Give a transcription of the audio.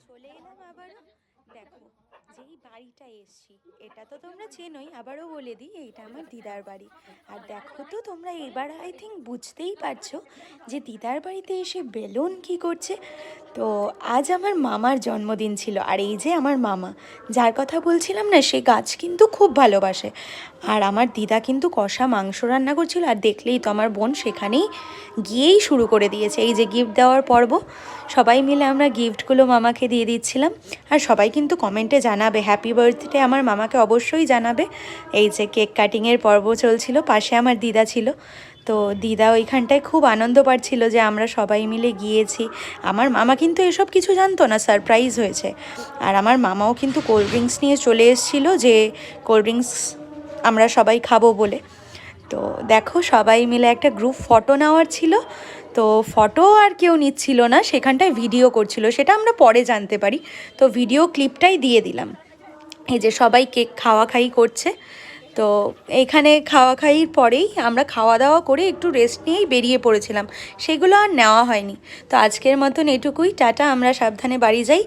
চলে এলাম আবারও। দেখো যেই বাড়িটা এসছি এটা তো তোমরা চেনোই, আবারও বলে দিই এইটা আমার দিদার বাড়ি। আর দেখো তো তোমরা এবার আই থিঙ্ক বুঝতেই পারছো যে দিদার বাড়িতে এসে বেলুন কি করছে। তো আজ আমার মামার জন্মদিন ছিল, আর এই যে আমার মামা যার কথা বলছিলাম না, সে গাছ কিন্তু খুব ভালোবাসে। আর আমার দিদা কিন্তু কষা মাংস রান্না করছিল, আর দেখলেই তো আমার বোন সেখানেই গিয়েই শুরু করে দিয়েছে এই যে গিফট দেওয়ার পর্ব। সবাই মিলে আমরা গিফটগুলো মামাকে দিয়ে দিচ্ছিলাম। আর সবাই কিন্তু কমেন্টে জানাবে হ্যাপি বার্থডে, আমার মামাকে অবশ্যই জানাবে। এই যে কেক কাটিংয়ের পর্ব চলছিল, পাশে আমার দিদা ছিল। তো দিদা ওইখানটায় খুব আনন্দ পাচ্ছিল যে আমরা সবাই মিলে গিয়েছি। আমার মামা কিন্তু এসব কিছু জানতো না, সারপ্রাইজ হয়েছে। আর আমার মামাও কিন্তু কোল্ড ড্রিঙ্কস নিয়ে চলে এসেছিলো, যে কোল্ড ড্রিঙ্কস আমরা সবাই খাবো বলে। তো দেখো সবাই মিলে একটা গ্রুপ ফটো নেওয়ার ছিল। তো ফটো আর কেউ নিচ্ছিল না, সেখানটায় ভিডিও করছিল, সেটা আমরা পরে জানতে পারি। তো ভিডিও ক্লিপটাই দিয়ে দিলাম। এই যে সবাই কেক খাওয়া খাই করছে। তো এইখানে খাওয়া খাইয়ের পরেই আমরা খাওয়া দাওয়া করে একটু রেস্ট নিয়েই বেরিয়ে পড়েছিলাম, সেগুলো আর নেওয়া হয়নি। তো আজকের মতন এটুকুই, টাটা, আমরা সাবধানে বাড়ি যাই।